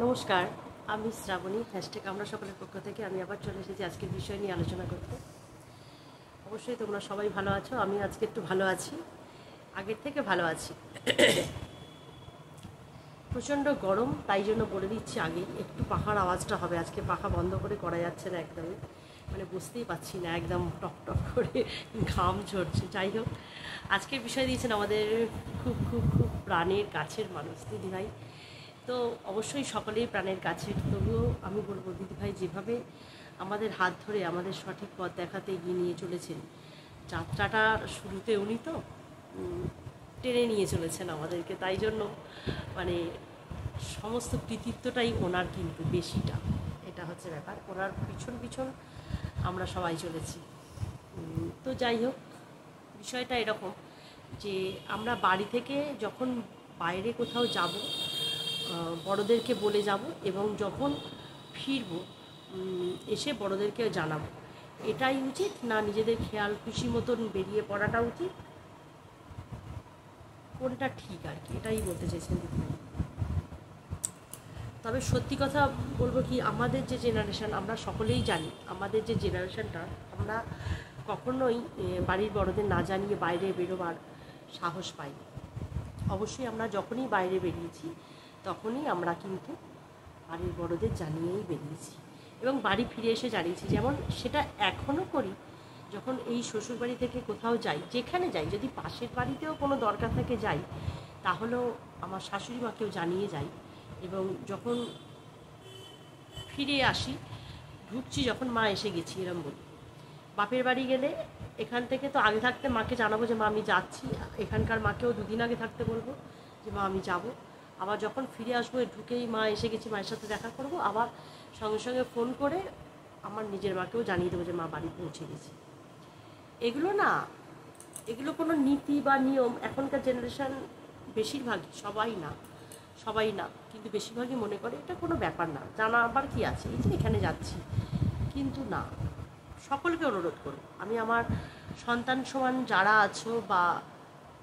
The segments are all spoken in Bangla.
নমস্কার, আমি শ্রাবণী। হ্যাশট্যাগ আমরা সকলের পক্ষ থেকে আমি আবার চলে এসেছি আজকের বিষয় নিয়ে আলোচনা করতে। অবশ্যই তোমরা সবাই ভালো আছো, আমি আজকে একটু ভালো আছি, আগের থেকে ভালো আছি। প্রচণ্ড গরম, তাই জন্য বলে দিচ্ছি আগেই, একটু পাখার আওয়াজটা হবে। আজকে পাখা বন্ধ করে করা যাচ্ছে না একদমই, মানে বুঝতেই পারছি না, একদম টক টক করে ঘাম ঝরছে। যাই হোক, আজকের বিষয় দিয়েছেন আমাদের খুব খুব খুব প্রাণের কাছের মানুষ দিদিভাই। তো অবশ্যই সকলেই প্রাণের কাছের, তবুও আমি বলবো দিদিভাই যেভাবে আমাদের হাত ধরে আমাদের সঠিক পথ দেখাতে এগিয়ে নিয়ে চলেছেন, যাত্রাটার শুরুতে উনি তো টেনে নিয়ে চলেছেন আমাদেরকে, তাই জন্য মানে সমস্ত কৃতিত্বটাই ওনার, কিন্তু বেশিটা। এটা হচ্ছে ব্যাপার, ওনার পিছন পিছন আমরা সবাই চলেছি। তো যাই হোক, বিষয়টা এরকম যে আমরা বাড়ি থেকে যখন বাইরে কোথাও যাব, বড়োদেরকে বলে যাব, এবং যখন ফিরব এসে বড়োদেরকেও জানাবো। এটাই উচিত না নিজেদের খেয়াল খুশি মতন বেরিয়ে পড়াটা উচিত? কোনটা ঠিক আর কি, এটাই বলতে চাইছেন দিদি। তবে সত্যি কথা বলবো কি, আমাদের যে জেনারেশান, আমরা সকলেই জানি আমাদের যে জেনারেশানটা, আমরা কখনোই বাড়ির বড়দের না জানিয়ে বাইরে বেরোবার সাহস পাই। অবশ্যই আমরা যখনই বাইরে বেরিয়েছি তখনই আমরা কিন্তু বাড়ির বড়দের জানিয়েই বেরিয়েছি, এবং বাড়ি ফিরে এসে জানিয়েছি। যেমন সেটা এখনও করি, যখন এই শ্বশুরবাড়ি থেকে কোথাও যাই, যেখানে যাই, যদি পাশের বাড়িতেও কোনো দরকার থাকে যাই, তাহলেও আমার শাশুড়ি মাকেও জানিয়ে যাই। এবং যখন ফিরে আসি, ঢুকছি যখন, মা এসে গেছি এরম বলি। বাপের বাড়ি গেলে এখান থেকে তো আগে থাকতে মাকে জানাবো যে মা আমি যাচ্ছি, এখানকার মাকেও দুদিন আগে থাকতে বলবো যে মা আমি যাব। আবার যখন ফিরে আসবো ঢুকেই মা এসে গেছি, মায়ের সাথে দেখা করব, আবার সঙ্গে সঙ্গে ফোন করে আমার নিজের মাকেও জানিয়ে দেবো যে মা বাড়ি পৌঁছে গেছি। এগুলো না, এগুলো কোনো নীতি বা নিয়ম এখনকার জেনারেশান বেশিরভাগই, সবাই না কিন্তু বেশিরভাগই মনে করে এটা কোনো ব্যাপার না, জানা আবার কি আছে, এই যে এখানে যাচ্ছি। কিন্তু না, সকলকে অনুরোধ করব, আমি আমার সন্তান সমান যারা আছো বা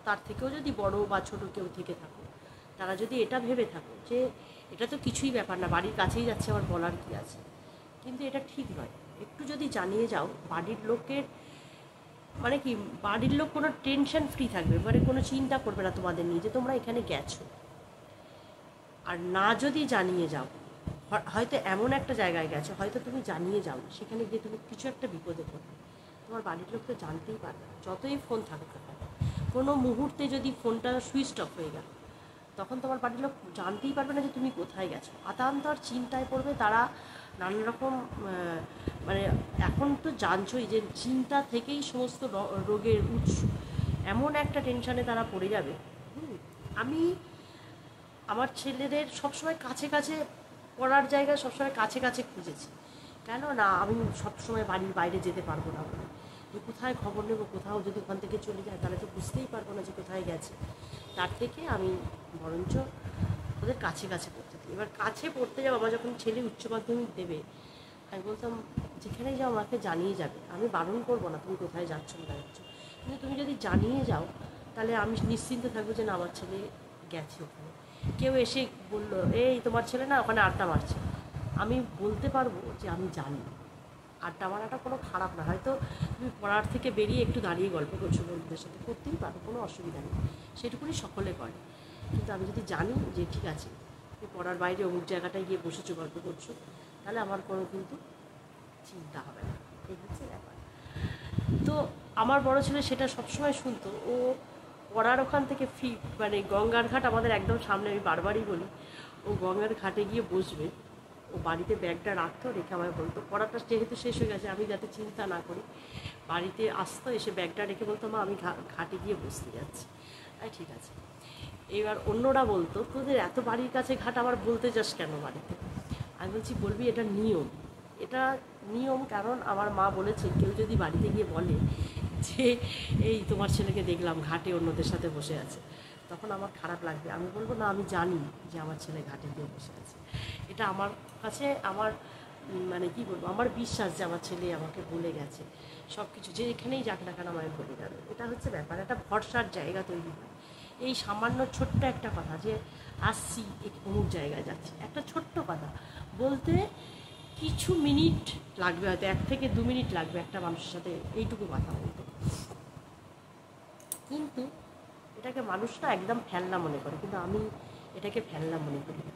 তার থেকেও যদি বড় বা ছোট কেউ থেকে থাকো, তারা যদি এটা ভেবে থাকো যে এটা তো কিছুই ব্যাপার না, বাড়ির কাছেই যাচ্ছে, আমার বলার কি আছে, কিন্তু এটা ঠিক নয়। একটু যদি জানিয়ে যাও, বাড়ির লোকের মানে কি, বাড়ির লোক কোনো টেনশন ফ্রি থাকবে, মানে কোনো চিন্তা করবে না তোমাদের নিয়ে যে তোমরা এখানে গেছো। আর না যদি জানিয়ে যাও, হয়তো এমন একটা জায়গায় গেছো, হয়তো তুমি জানিয়ে যাও, সেখানে গিয়ে তুমি কিছু একটা বিপদে পড়বে, তোমার বাড়ির লোক তো জানতেই পারবে না, যতই ফোন থাকুক না কেন। কোনো মুহূর্তে যদি ফোনটা সুইচ অফ হয়ে গেল, তখন তোমার বাড়ির লোক জানতেই পারবে না যে তুমি কোথায় গেছো। আতান্তর চিন্তায় পড়বে তারা, নানান রকম মানে এখন তো জানছোই যে চিন্তা থেকেই সমস্ত রোগের উৎস। এমন একটা টেনশানে তারা পড়ে যাবে। আমি আমার ছেলেদের সবসময় কাছে কাছে পড়ার জায়গায় সবসময় কাছে কাছে খুঁজেছি, কেন না আমি সবসময় বাড়ির বাইরে যেতে পারবো না বলে, যে কোথায় খবর নেব, কোথাও যদি ওখান থেকে চলে যায় তাহলে তো বুঝতেই পারবো না যে কোথায় গেছে। তার থেকে আমি বরঞ্চ ওদের কাছে কাছে পড়তে দিই। এবার কাছে পড়তে যাবো, আমার যখন ছেলে উচ্চ মাধ্যমিক দেবে, আমি বলতাম যেখানেই যাও আমাকে জানিয়ে যাবে, আমি বারণ করবো না তুমি কোথায় যাচ্ছ না যাচ্ছ, কিন্তু তুমি যদি জানিয়ে যাও তাহলে আমি নিশ্চিন্ত থাকবো যে না আমার ছেলে গেছে ওখানে। কেউ এসে বললো এই তোমার ছেলে না ওখানে আড্ডা মারছে, আমি বলতে পারবো যে আমি জানি। আড্ডা মারাটা কোনো খারাপ না, হয়তো তুমি পড়ার থেকে বেরিয়ে একটু দাঁড়িয়ে গল্প করছো বন্ধুদের সাথে, করতেই পারো, কোনো অসুবিধা নেই, সেটুকুনি সকলে করে। কিন্তু আমি যদি জানি যে ঠিক আছে তুমি পড়ার বাইরে অমুক জায়গাটায় গিয়ে বসেছো গল্প করছো, তাহলে আমার কোনো কিন্তু চিন্তা হবে না। এই হচ্ছে ব্যাপার। তো আমার বড় ছেলে সেটা সবসময় শুনতো। ও পড়ার ওখান থেকে মানে গঙ্গার ঘাট আমাদের একদম সামনে, আমি বারবারই বলি, ও গঙ্গার ঘাটে গিয়ে বসবে, ও বাড়িতে ব্যাগটা রাখতো, রেখে আমায় বলতো, পড়াটা যেহেতু শেষ হয়ে গেছে আমি যাতে চিন্তা না করি, বাড়িতে আসতো, এসে ব্যাগটা রেখে বলতো মা আমি ঘাটে গিয়ে বসতে যাচ্ছি। ঠিক আছে। এবার অন্যরা বলতো তোদের এত বাড়ির কাছে ঘাট আবার বলতে যাস কেন বাড়িতে? আমি বলছি বলবি এটা নিয়ম, এটা নিয়ম, কারণ আমার মা বলেছে কেউ যদি বাড়িতে গিয়ে বলে যে এই তোমার ছেলেকে দেখলাম ঘাটে অন্যদের সাথে বসে আছে, তখন আমার খারাপ লাগবে। আমি বলবো না আমি জানি যে আমার ছেলে ঘাটে গিয়ে বসে আছে, এটা আমার কাছে আমার মানে কি বলবো, আমার বিশ্বাস যে আমার ছেলে আমাকে বলে গেছে সব কিছু, যে এখানেই যাক না কেন আমায় বলে যাবে। এটা হচ্ছে ব্যাপার, একটা ভরসার জায়গা তৈরি হয়। এই সামান্য ছোট্ট একটা কথা যে আসছি অমুক জায়গায় যাচ্ছি, একটা ছোট্ট কথা বলতে কিছু মিনিট লাগবে, হয়তো 1 থেকে 2 মিনিট লাগবে একটা মানুষের সাথে এইটুকু কথা বলতে, কিন্তু এটাকে মানুষরা একদম ফেলনা মনে করে, কিন্তু আমি এটাকে ফেলনা মনে করি না।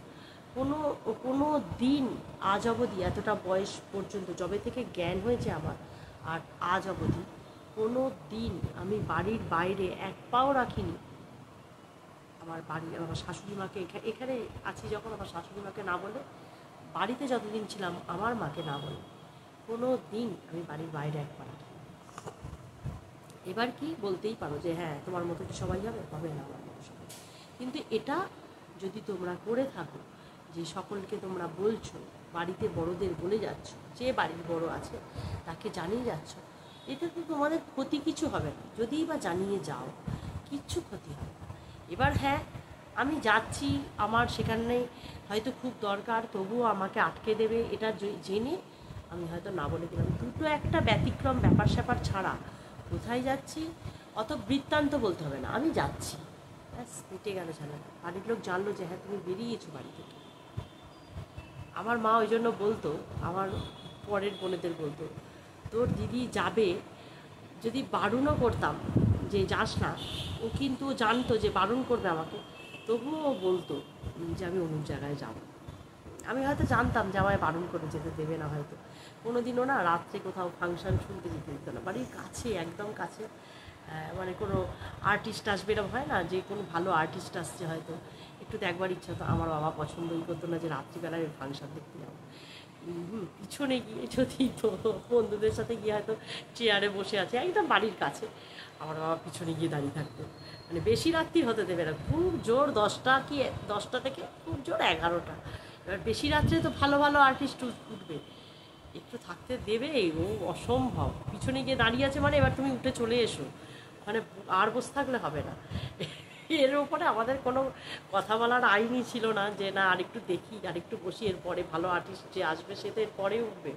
কোনো কোনো দিন আজ অবধি, এতটা বয়স পর্যন্ত যবে থেকে জ্ঞান হয়েছে আমার, আর আজ অবধি কোনো দিন আমি বাড়ির বাইরে এক পাও রাখিনি। আমার বাড়ি, আমার শাশুড়ি মাকে এখানে আছি যখন, আমার শাশুড়ি মাকে না বলে, বাড়িতে যতদিন ছিলাম আমার মাকে না বলে কোনো দিন আমি বাড়ির বাইরে এক পা রাখিনি। এবার কি বলতেই পারো যে হ্যাঁ তোমার মতো কি সবাই হবে না আমার মতো সবাই, কিন্তু এটা যদি তোমরা করে থাকো, যে সকলকে তোমরা বলছো, বাড়িতে বড়দের বলে যাচ্ছ, যে বাড়ির বড় আছে তাকে জানিয়ে যাচ্ছ, এতে তো তোমাদের ক্ষতি কিছু হবে না। যদিই বা জানিয়ে যাও, কিচ্ছু ক্ষতি হবে না। এবার হ্যাঁ, আমি যাচ্ছি, আমার সেখানে হয়তো খুব দরকার, তবুও আমাকে আটকে দেবে, এটা জেনে আমি হয়তো না বলে দিলাম। দুটো একটা ব্যতিক্রম ব্যাপার স্যাপার ছাড়া কোথায় যাচ্ছি অত বৃত্তান্ত বলতে হবে না, আমি যাচ্ছি, ব্যাস মিটে গেল ঝামেলা। বাড়ির লোক জানলো যে হ্যাঁ তুমি বেরিয়েছো বাড়ি থেকে। আমার মা ওই জন্য বলতো, আমার পরের বোনেদের বলতো, তোর দিদি যাবে, যদি বারণও করতাম যে যাস না, ও কিন্তু জানতো যে বারণ করবে আমাকে, তবুও ও বলতো যে আমি অমুক জায়গায় যাব। আমি হয়তো জানতাম যে আমায় বারণ করে যেতে দেবে না, হয়তো কোনো দিনও না রাত্রে কোথাও ফাংশন শুনতে যেতে দিত না, বাড়ির কাছে, একদম কাছে, মানে কোনো আর্টিস্ট আসবে এরকম হয় না, যে কোনো ভালো আর্টিস্ট আসছে হয়তো, একটু তো একবার ইচ্ছা হতো, আমার বাবা পছন্দই করতো না যে রাত্রিবেলায় ফাংশন দেখতে যাবো। পিছনে গিয়ে যদি তো বন্ধুদের সাথে গিয়ে হয়তো চেয়ারে বসে আছে একদম বাড়ির কাছে, আমার বাবা পিছনে গিয়ে দাঁড়িয়ে থাকতো, মানে বেশি রাত্রি হতে দেবে না, খুব জোর 10টা কি 10টা থেকে খুব জোর 11টা, এবার বেশি রাত্রে তো ভালো ভালো আর্টিস্ট উঠবে, একটু থাকতে দেবে, ও অসম্ভব, পিছনে গিয়ে দাঁড়িয়ে আছে মানে এবার তুমি উঠে চলে এসো, মানে আর বসে থাকলে হবে না। এর উপরে আমাদের কোনো কথা বলার আইনই ছিল না যে না আরেকটু দেখি, আরেকটু বসি, এরপরে ভালো আর্টিস্ট যে আসবে সে তো এরপরে উঠবে,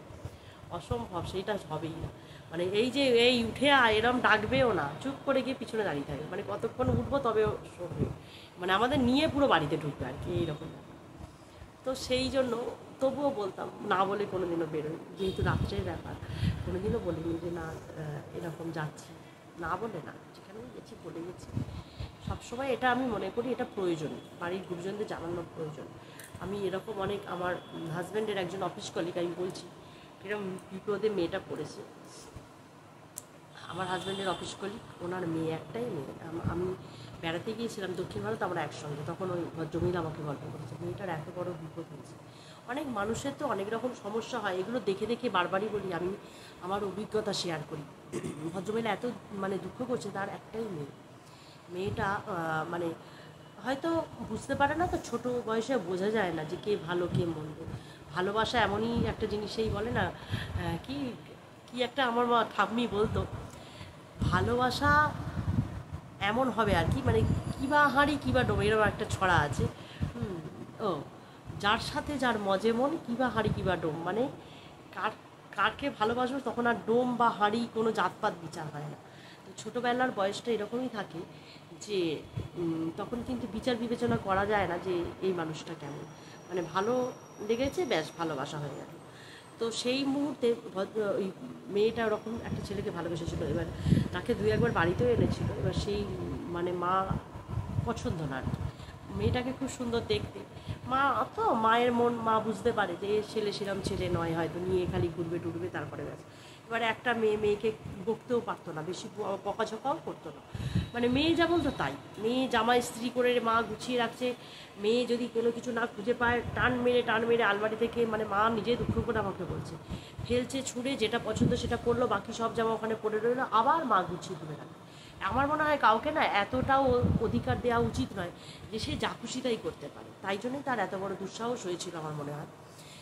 অসম্ভব, সেইটা হবেই না। মানে এই যে এই উঠে এরম ডাকবেও না, চুপ করে গিয়ে পিছনে দাঁড়িয়ে থাকবে, মানে কতক্ষণ উঠবো তবে সরবে, মানে আমাদের নিয়ে পুরো বাড়িতে ঢুকবে আর কি, এইরকম। তো সেই জন্য তবুও বলতাম না বলে, কোনো দিনও বেরোই, যেহেতু রাত্রের ব্যাপার, কোনো দিনও বলিনি যে না এরকম যাচ্ছি, না বলে না, যেখানে গেছি বলে গেছি। সবসময় এটা আমি মনে করি এটা প্রয়োজন, বাড়ির গুরুজনদের জানানোর প্রয়োজন। আমি এরকম অনেক, আমার হাজব্যান্ডের একজন অফিস কলিগ, আমি বলছি এরকম বিপদে মেয়েটা পড়েছে, আমার হাজব্যান্ডের অফিস কলিগ, ওনার মেয়ে, একটাই মেয়ে। আমি বেড়াতে গিয়েছিলাম দক্ষিণ ভারত, আমরা একসঙ্গে, তখন ওই ভদ্রমহিলা আমাকে গল্প করেছে, মেয়েটার এত বড় বিপদ হয়েছে। অনেক মানুষের তো অনেক রকম সমস্যা হয়, এগুলো দেখে দেখে বারবারই বলি, আমি আমার অভিজ্ঞতা শেয়ার করি। ভদ্রমহিলা এত মানে দুঃখ করছে, তার একটাই মেয়ে, মেয়েটা মানে হয়তো বুঝতে পারে না, তো ছোটো বয়সে বোঝা যায় না যে কে ভালো কে মন্দ। ভালোবাসা এমনই একটা জিনিস, সেই বলে না কি কি একটা, আমার মা ঠাম্মি বলতো, ভালোবাসা এমন হবে আর কি, মানে কিবা হাঁড়ি কিবা ডোম, এরকম একটা ছড়া আছে। ও যার সাথে যার মজে মন, কিবা হাঁড়ি কিবা ডোম, মানে কার কাকে ভালোবাসবো তখন আর ডোম বা হাঁড়ি কোনো জাতপাত বিচার হয় না। তো ছোটোবেলার বয়সটা এরকমই থাকে যে তখন কিন্তু বিচার বিবেচনা করা যায় না যে এই মানুষটা কেমন, মানে ভালো লেগেছে ব্যাস ভালোবাসা হয়ে গেল। তো সেই মুহূর্তে ওই মেয়েটা ওরকম একটা ছেলেকে ভালোবেসেছিল, এবার তাকে 2-1বার বাড়িতেও এনেছিল, এবার সেই মানে মা পছন্দ না আর কি, মেয়েটাকে খুব সুন্দর দেখতে, মা তো মায়ের মন মা বুঝতে পারে যে ছেলে সেরম ছেলে নয়, হয়তো নিয়ে খালি ঘুরবে টুরবে তারপরে ব্যাস। এবারে একটা মেয়েকে বকতেও পারতো না, বেশি বকাঝকাও করতো না, মানে মেয়ে যা বলতো তাই, মেয়ে জামা ইস্ত্রি করে মা গুছিয়ে রাখছে, মেয়ে যদি কোনো কিছু না খুঁজে পায় টান মেরে আলমারি থেকে, মানে মা নিজে দুঃখ করে আমাকে বলছে, ফেলছে ছুঁড়ে, যেটা পছন্দ সেটা করলো, বাকি সব জামা ওখানে পড়ে রইলো, আবার মা গুছিয়ে তুলে রাখে। আমার মনে হয় কাউকে না এতটাও অধিকার দেওয়া উচিত নয় যে সে যা খুশি তাই করতে পারে, তাই জন্যই তার এত বড় দুঃসাহস হয়েছিল আমার মনে হয়।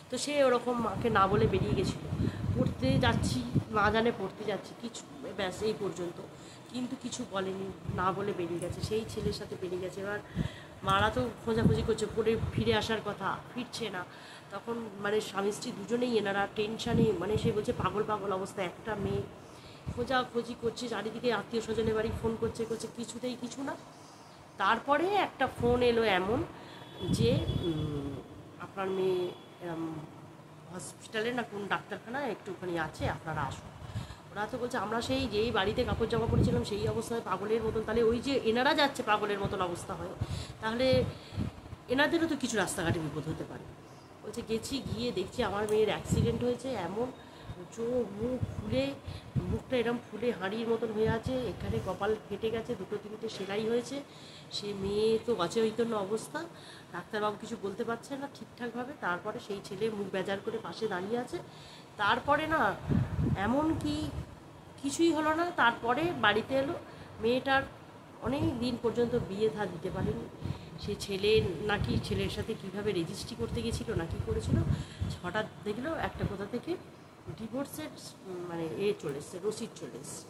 তো সে ওরকম মাকে না বলে বেরিয়ে গেছিলো, পড়তে যাচ্ছি, মা জানে পড়তে যাচ্ছি, কিছু ব্যাস এই পর্যন্ত, কিন্তু কিছু বলেনি, না বলে বেরিয়ে গেছে, সেই ছেলের সাথে বেরিয়ে গেছে। এবার মারা তো খোঁজাখুঁজি করছে, পড়ে ফিরে আসার কথা, ফিরছে না, তখন মানে স্বামী স্ত্রী দুজনেই এনারা টেনশানে, মানে সে বলছে পাগল পাগল অবস্থা, একটা মেয়ে, খোঁজাখুঁজি করছে চারিদিকে, আত্মীয় স্বজনের বাড়ি ফোন করছে কিছুতেই কিছু না। তারপরে একটা ফোন এলো এমন যে আপনার মেয়ে হসপিটালে না কোন ডাক্তারখানায় একটুখানি আছে, আপনারা আসুন। ওরা তো বলছে আমরা সেই যেই বাড়িতে কাপড় জামা পরেছিলাম সেই অবস্থায় পাগলের মতন, তাহলে ওই যে এনারা যাচ্ছে পাগলের মতন অবস্থা হয়, তাহলে এনাদেরও তো কিছু রাস্তাঘাটে বিপদ হতে পারে। বলছে গেছি, গিয়ে দেখছি আমার মেয়ের অ্যাক্সিডেন্ট হয়েছে, এমন চোখ মুখ ফুলে, মুখটা এরম ফুলে হাঁড়ির মতন হয়ে আছে, এখানে কপাল ফেটে গেছে, 2-3টে সেলাই হয়েছে। সে মেয়ে তো অচৈতন্য অবস্থা, ডাক্তারবাবু কিছু বলতে পারছে না ঠিকঠাকভাবে। তারপরে সেই ছেলে মুখ বেজার করে পাশে দাঁড়িয়ে আছে। তারপরে না এমন কি কিছুই হলো না, তারপরে বাড়িতে এলো। মেয়েটার অনেক দিন পর্যন্ত বিয়ে থা দিতে পারেনি। সে ছেলে নাকি ছেলের সাথে কীভাবে রেজিস্ট্রি করতে গেছিলো না কি করেছিল, হঠাৎ দেখলো একটা কোথা থেকে ডিভোর্সের মানে চলে এসছে, রসিদ চলে এসছে।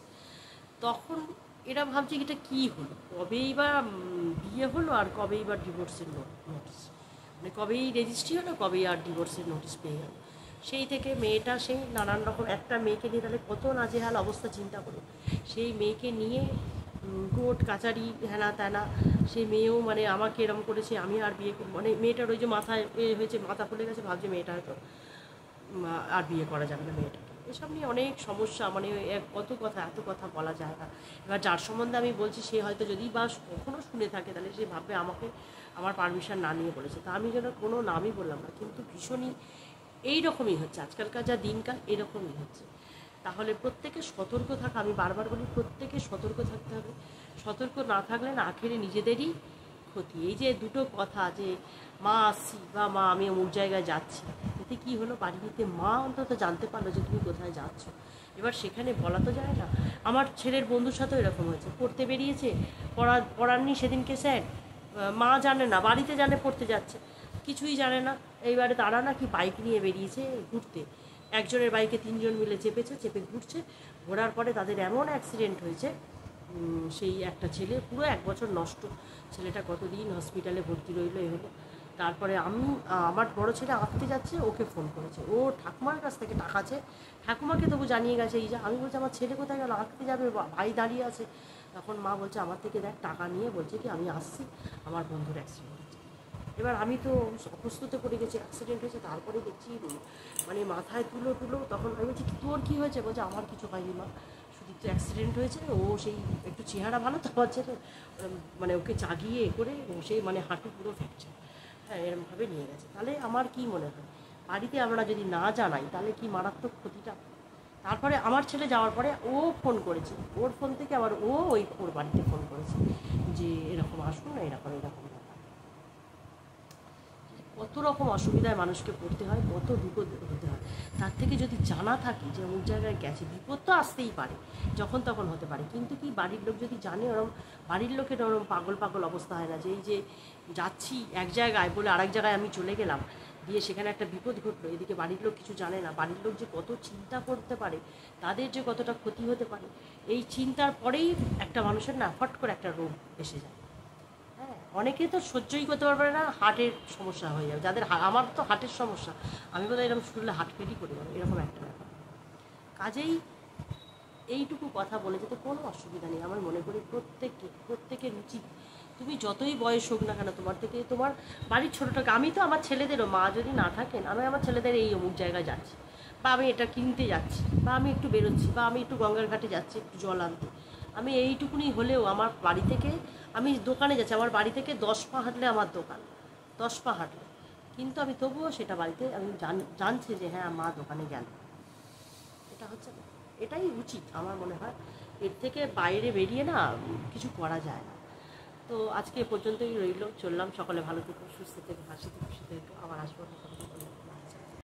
তখন এরা ভাবছে এটা কী হলো, কবেই বা বিয়ে হলো আর কবেই বা ডিভোর্সের নোটিশ, মানে কবেই রেজিস্ট্রি হলো, কবেই আর ডিভোর্সের নোটিশ পেয়ে গেল। সেই থেকে মেয়েটা সেই নানান রকম, একটা মেয়েকে নিয়ে তাহলে কত নাজেহাল অবস্থা চিন্তা করো। সেই মেয়েকে নিয়ে কোর্ট কাচারি হেনা তেনা, সেই মেয়েও মানে আমাকে এরম করেছে, আমি আর বিয়ে মানে মেয়েটার ওই যে মাথায় হয়েছে, মাথা ফুলে গেছে, ভাবছে মেয়েটা হয়তো আর বিয়ে করা যাবে না মেয়েটাকে। এসব নিয়ে অনেক সমস্যা, মানে কত কথা, এত কথা বলা যায় না। এবার যার সম্বন্ধে আমি বলছি সে হয়তো যদি বা কখনও শুনে থাকে তাহলে সে ভাববে আমাকে আমার পারমিশন না নিয়ে বলেছে, তা আমি যেন কোনো নামই বললাম না। কিন্তু ভীষণই এইরকমই হচ্ছে আজকালকার যা দিনকাল, এরকমই হচ্ছে। তাহলে প্রত্যেকে সতর্ক থাকা, আমি বারবার বলি প্রত্যেকে সতর্ক থাকতে হবে। সতর্ক না থাকলে না আখেরে নিজেদেরই ক্ষতি। এই যে দুটো কথা যে মা আসছি বা মা আমি অমুক জায়গায় যাচ্ছি, এতে কী হলো, বাড়িতে মা অন্তত জানতে পারলো যে তুমি কোথায় যাচ্ছ। এবার সেখানে বলা তো যায় না। আমার ছেলের বন্ধুর সাথেও এরকম হয়েছে, পড়তে বেরিয়েছে, পড়াননি সেদিনকে স্যার, মা জানে না, বাড়িতে জানে পড়তে যাচ্ছে, কিছুই জানে না। এইবারে তারা নাকি বাইক নিয়ে বেরিয়েছে ঘুরতে, একজনের বাইকে 3জন মিলে চেপে ঘুরছে। ঘোরার পরে তাদের এমন অ্যাক্সিডেন্ট হয়েছে, সেই একটা ছেলে পুরো 1 বছর নষ্ট, ছেলেটা কতদিন হসপিটালে ভর্তি রইলো এ হলো। তারপরে আমার বড় ছেলে আঁকতে যাচ্ছে, ওকে ফোন করেছে, ও ঠাকুমার কাছ থেকে টাকা আছে, ঠাকুমাকে তবু জানিয়ে গেছে। এই যে আমি বলছি আমার ছেলে কোথায় গেল, আঁকতে যাবে, ভাই দাঁড়িয়ে আছে। তখন মা বলছে আমার থেকে দেখ টাকা নিয়ে বলছে কি আমি আসছি, আমার বন্ধুর অ্যাক্সিডেন্ট হয়েছে। এবার আমি তো অপ্রস্তুতে পড়ে গেছি, অ্যাক্সিডেন্ট হয়েছে। তারপরে দেখছি মানে মাথায় তুলো, তখন আমি বলছি তোর কী হয়েছে, বলছে আমার কিছু হয়নি মা, শুধু তো অ্যাক্সিডেন্ট হয়েছে। ও সেই একটু চেহারা ভালো তো আমার ছেলে, মানে ওকে চাগিয়ে করে সেই মানে হাঁটু পুরো ফ্র্যাকচার, হ্যাঁ এরমভাবে নিয়ে গেছে। তাহলে আমার কি মনে হয়, বাড়িতে আমরা যদি না জানাই তাহলে কি মারাত্মক ক্ষতিটা। তারপরে আমার ছেলে যাওয়ার পরে ও ফোন করেছে, ওর ফোন থেকে আবার ওর বাড়িতে ফোন করেছে যে এরকম আসুন না, এরকম ব্যাপার। কত রকম অসুবিধায় মানুষকে পড়তে হয়, কত বিপদ হতে হয়। তার থেকে যদি জানা থাকে যে অমুক জায়গায় গেছে, বিপদ তো আসতেই পারে, যখন তখন হতে পারে, কিন্তু কি বাড়ির লোক যদি জানে, ওরম বাড়ির লোকের ওরম পাগল অবস্থা হয় না যে এই যে যাচ্ছি এক জায়গায় বলে আরেক জায়গায় আমি চলে গেলাম, দিয়ে সেখানে একটা বিপদ ঘটলো, এদিকে বাড়ির লোক কিছু জানে না। বাড়ির লোক যে কত চিন্তা করতে পারে, তাদের যে কতটা ক্ষতি হতে পারে, এই চিন্তার পরেই একটা মানুষের না ফট করে একটা রোগ এসে যায়। হ্যাঁ, অনেকে তো সহ্যই করতে পারবে না, হার্টের সমস্যা হয়ে যাবে যাদের। আমার তো হার্টের সমস্যা, আমি বোধহয় এরকম শুনলে হার্ট ফেলই করে যাবো, এরকম একটা ব্যাপার। কাজেই এইটুকু কথা বলে যেতে কোনো অসুবিধা নেই। আমার মনে করি প্রত্যেকের উচিত, তুমি যতই বয়স হোক না কেন, তোমার থেকে তোমার বাড়ির ছোটোটাকে, আমি তো আমার ছেলেদেরও, মা যদি না থাকেন আমি আমার ছেলেদের এই অমুক জায়গায় যাচ্ছি, বা আমি এটা কিনতে যাচ্ছি, বা আমি একটু বেরোচ্ছি, বা আমি একটু গঙ্গার ঘাটে যাচ্ছি একটু জল আনতে, আমি এইটুকুনি হলেও আমার বাড়ি থেকে, আমি দোকানে যাচ্ছি, আমার বাড়ি থেকে 10 পা হাঁটলে আমার দোকান, 10 পা হাঁটলে, কিন্তু আমি তবুও সেটা বাড়িতে আমি জানছি যে হ্যাঁ মা দোকানে গেল। এটা হচ্ছে না, এটাই উচিত আমার মনে হয়। এর থেকে বাইরে বেরিয়ে না কিছু করা যায় না। তো আজকে এ পর্যন্তই রইল, চললাম। সকলে ভালো থেকো, সুস্থ থেকো, হাসি খুশি থেকো, আবার আসবো।